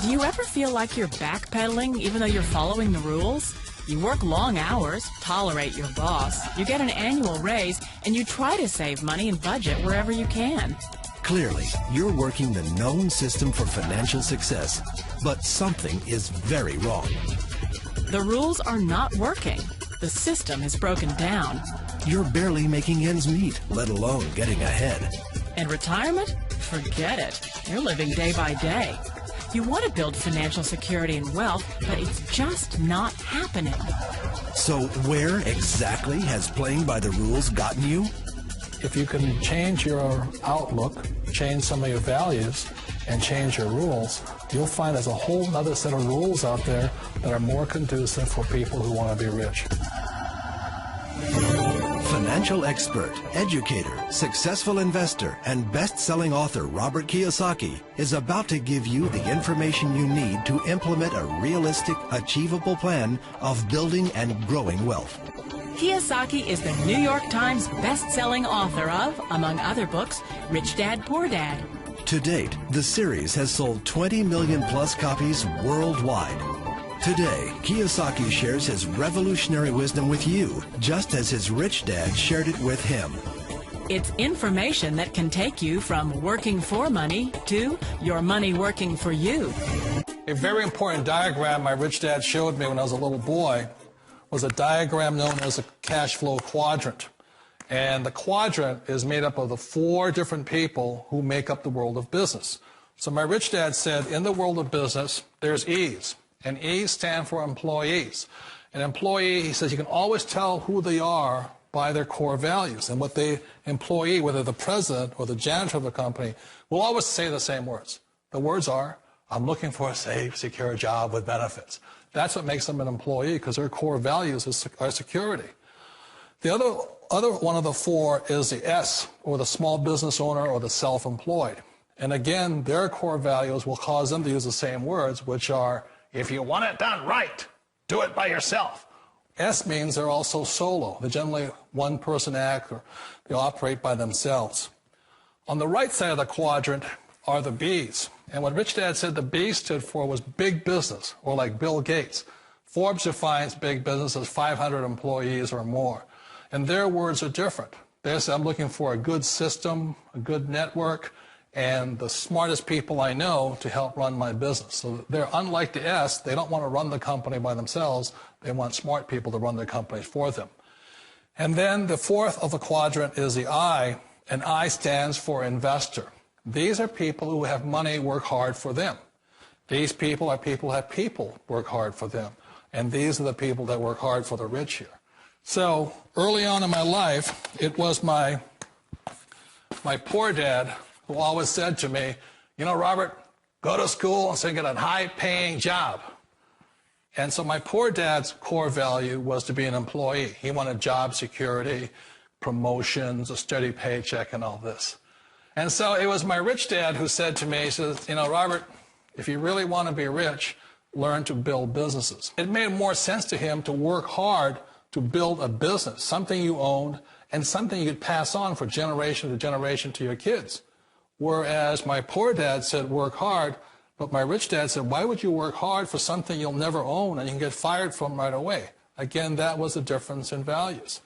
Do you ever feel like you're backpedaling even though you're following the rules? You work long hours, tolerate your boss, you get an annual raise, and you try to save money and budget wherever you can. Clearly, you're working the known system for financial success, but something is very wrong. The rules are not working. The system has broken down. You're barely making ends meet, let alone getting ahead. And retirement? Forget it. You're living day by day. You want to build financial security and wealth, but it's just not happening. So where exactly has playing by the rules gotten you? If you can change your outlook, change some of your values, and change your rules, you'll find there's a whole other set of rules out there that are more conducive for people who want to be rich. Financial expert, educator, successful investor, and best-selling author Robert Kiyosaki is about to give you the information you need to implement a realistic, achievable plan of building and growing wealth. Kiyosaki is the New York Times best-selling author of, among other books, Rich Dad, Poor Dad. To date, the series has sold 20 million plus copies worldwide. Today, Kiyosaki shares his revolutionary wisdom with you, just as his rich dad shared it with him. It's information that can take you from working for money to your money working for you. A very important diagram my rich dad showed me when I was a little boy was a diagram known as a cash flow quadrant. And the quadrant is made up of the 4 different people who make up the world of business. So my rich dad said, in the world of business, there's E's. And E's stand for employees. An employee, he says, you can always tell who they are by their core values. And what the employee, whether the president or the janitor of the company, will always say the same words. The words are, I'm looking for a safe, secure job with benefits. That's what makes them an employee, because their core values are security. The other one of the 4 is the S, or the small business owner or the self-employed. And again, their core values will cause them to use the same words, which are, if you want it done right, do it by yourself. S means they're also solo. They're generally one-person act, or they operate by themselves. On the right side of the quadrant are the B's. And what Rich Dad said the B stood for was big business, or like Bill Gates. Forbes defines big business as 500 employees or more. And their words are different. They say, I'm looking for a good system, a good network, and the smartest people I know to help run my business. So they're unlike the S. They don't want to run the company by themselves. They want smart people to run their companies for them. And then the 4th of the quadrant is the I, and I stands for investor. These are people who have money work hard for them. These people are people who have people work hard for them. And these are the people that work hard for the rich here. So early on in my life, it was my poor dad who always said to me, you know, Robert, go to school and so you get a high-paying job. And so my poor dad's core value was to be an employee. He wanted job security, promotions, a steady paycheck, and all this. And so it was my rich dad who said to me, he says, you know, Robert, if you really want to be rich, learn to build businesses. It made more sense to him to work hard to build a business, something you owned, and something you could pass on for generation to generation to your kids. Whereas my poor dad said work hard, but my rich dad said, why would you work hard for something you'll never own and you can get fired from right away? Again, that was the difference in values.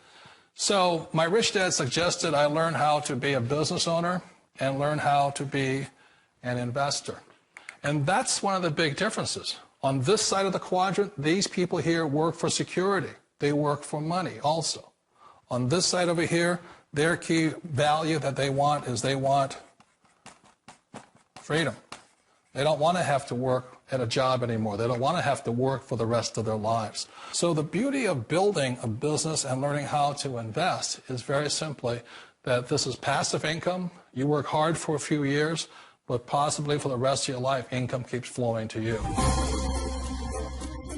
So my rich dad suggested I learn how to be a business owner and learn how to be an investor. And that's one of the big differences. On this side of the quadrant, these people here work for security. They work for money also. On this side over here, their key value that they want is they want freedom. They don't want to have to work at a job anymore. They don't want to have to work for the rest of their lives. So the beauty of building a business and learning how to invest is very simply that this is passive income. You work hard for a few years, but possibly for the rest of your life, income keeps flowing to you.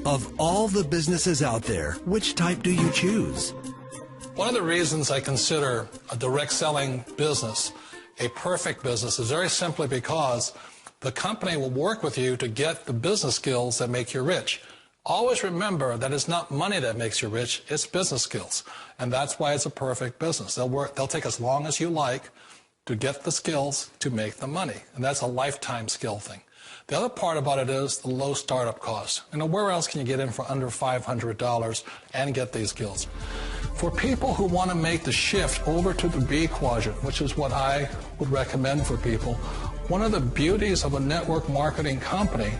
Of all the businesses out there, which type do you choose? One of the reasons I consider a direct selling business a perfect business is very simply because the company will work with you to get the business skills that make you rich. Always remember that it's not money that makes you rich, it's business skills. And that's why it's a perfect business. They'll take as long as you like to get the skills to make the money. And that's a lifetime skill thing. The other part about it is the low startup cost. Where else can you get in for under $500 and get these skills? For people who want to make the shift over to the B quadrant, which is what I would recommend for people, one of the beauties of a network marketing company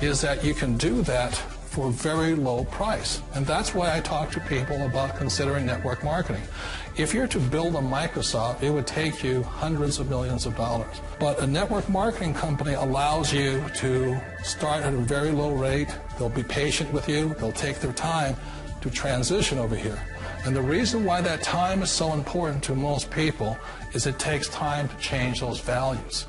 is that you can do that for a very low price. And that's why I talk to people about considering network marketing. If you're to build a Microsoft, it would take you hundreds of millions of dollars. But a network marketing company allows you to start at a very low rate. They'll be patient with you. They'll take their time to transition over here. And the reason why that time is so important to most people is it takes time to change those values.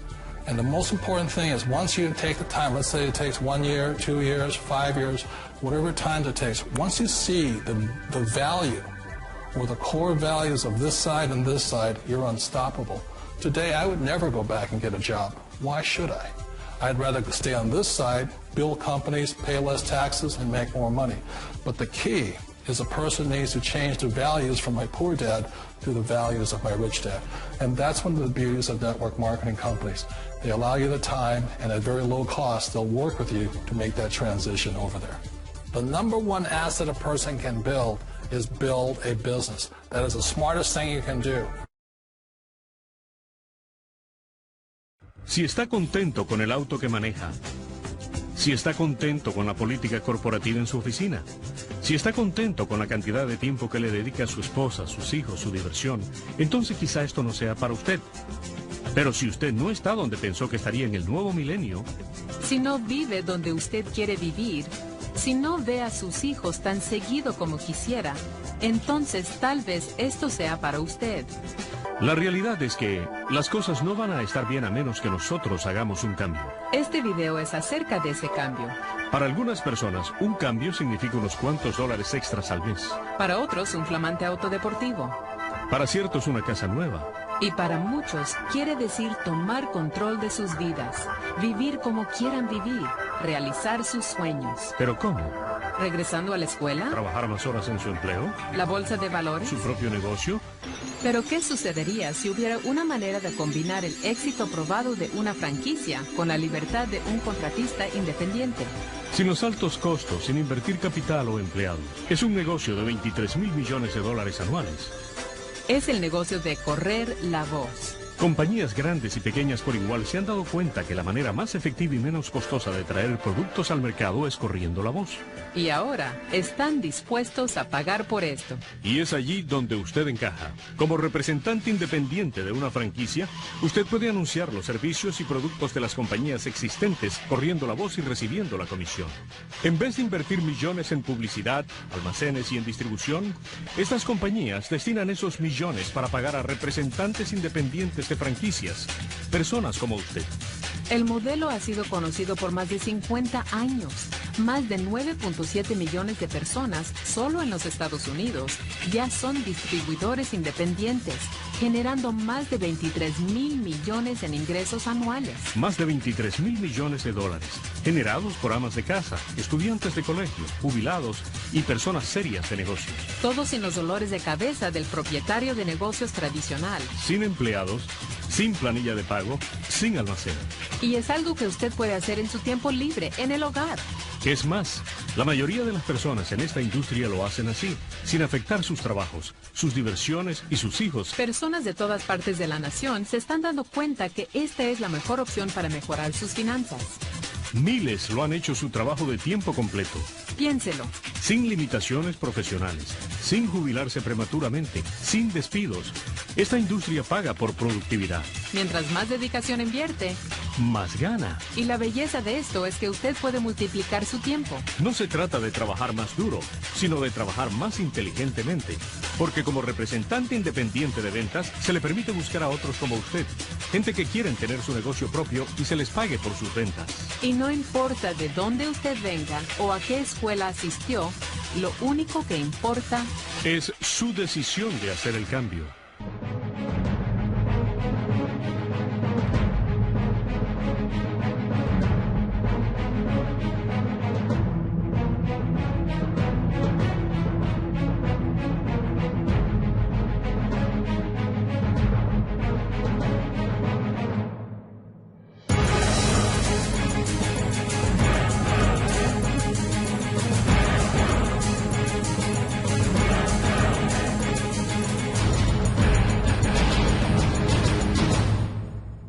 And the most important thing is once you take the time, let's say it takes 1 year, 2 years, 5 years, whatever time it takes, once you see the value or the core values of this side and this side, you're unstoppable. Today, I would never go back and get a job. Why should I? I'd rather stay on this side, build companies, pay less taxes, and make more money. But the key is a person needs to change their values from my poor dad to the values of my rich dad. And that's one of the beauties of network marketing companies. They allow you the time, and at very low cost, they'll work with you to make that transition over there. The number one asset a person can build is build a business. That is the smartest thing you can do. Si está contento con el auto que maneja, si está contento con la política corporativa en su oficina, si está contento con la cantidad de tiempo que le dedica a su esposa, sus hijos, su diversión, entonces quizá esto no sea para usted. Pero si usted no está donde pensó que estaría en el nuevo milenio, si no vive donde usted quiere vivir, si no ve a sus hijos tan seguido como quisiera, entonces tal vez esto sea para usted. La realidad es que las cosas no van a estar bien a menos que nosotros hagamos un cambio. Este video es acerca de ese cambio. Para algunas personas, un cambio significa unos cuantos dólares extras al mes. Para otros, un flamante auto deportivo. Para ciertos, una casa nueva. Y para muchos, quiere decir tomar control de sus vidas, vivir como quieran vivir, realizar sus sueños. ¿Pero cómo? ¿Regresando a la escuela? ¿Trabajar más horas en su empleo? ¿La bolsa de valores? ¿Su propio negocio? Pero ¿qué sucedería si hubiera una manera de combinar el éxito probado de una franquicia con la libertad de un contratista independiente? Sin los altos costos, sin invertir capital o empleados. Es un negocio de 23,000 millones de dólares anuales. Es el negocio de correr la voz. Compañías grandes y pequeñas por igual se han dado cuenta que la manera más efectiva y menos costosa de traer productos al mercado es corriendo la voz. Y ahora están dispuestos a pagar por esto. Y es allí donde usted encaja. Como representante independiente de una franquicia, usted puede anunciar los servicios y productos de las compañías existentes, corriendo la voz y recibiendo la comisión. En vez de invertir millones en publicidad, almacenes y en distribución, estas compañías destinan esos millones para pagar a representantes independientes de franquicias, personas como usted. El modelo ha sido conocido por más de 50 años. Más de 9.7 millones de personas solo en los Estados Unidos ya son distribuidores independientes, generando más de 23,000 millones en ingresos anuales. Más de 23,000 millones de dólares, generados por amas de casa, estudiantes de colegio, jubilados y personas serias de negocios. Todo sin los dolores de cabeza del propietario de negocios tradicional. Sin empleados, sin planilla de pago, sin almacén. Y es algo que usted puede hacer en su tiempo libre, en el hogar. Es más, la mayoría de las personas en esta industria lo hacen así, sin afectar sus trabajos, sus diversiones y sus hijos. Personas de todas partes de la nación se están dando cuenta que esta es la mejor opción para mejorar sus finanzas. Miles lo han hecho su trabajo de tiempo completo. Piénselo. Sin limitaciones profesionales, sin jubilarse prematuramente, sin despidos. Esta industria paga por productividad. Mientras más dedicación invierte, más gana. Y la belleza de esto es que usted puede multiplicar su tiempo. No se trata de trabajar más duro, sino de trabajar más inteligentemente. Porque como representante independiente de ventas, se le permite buscar a otros como usted. Gente que quieren tener su negocio propio y se les pague por sus ventas. Y no importa de dónde usted venga o a qué escuela asistió, lo único que importa es su decisión de hacer el cambio.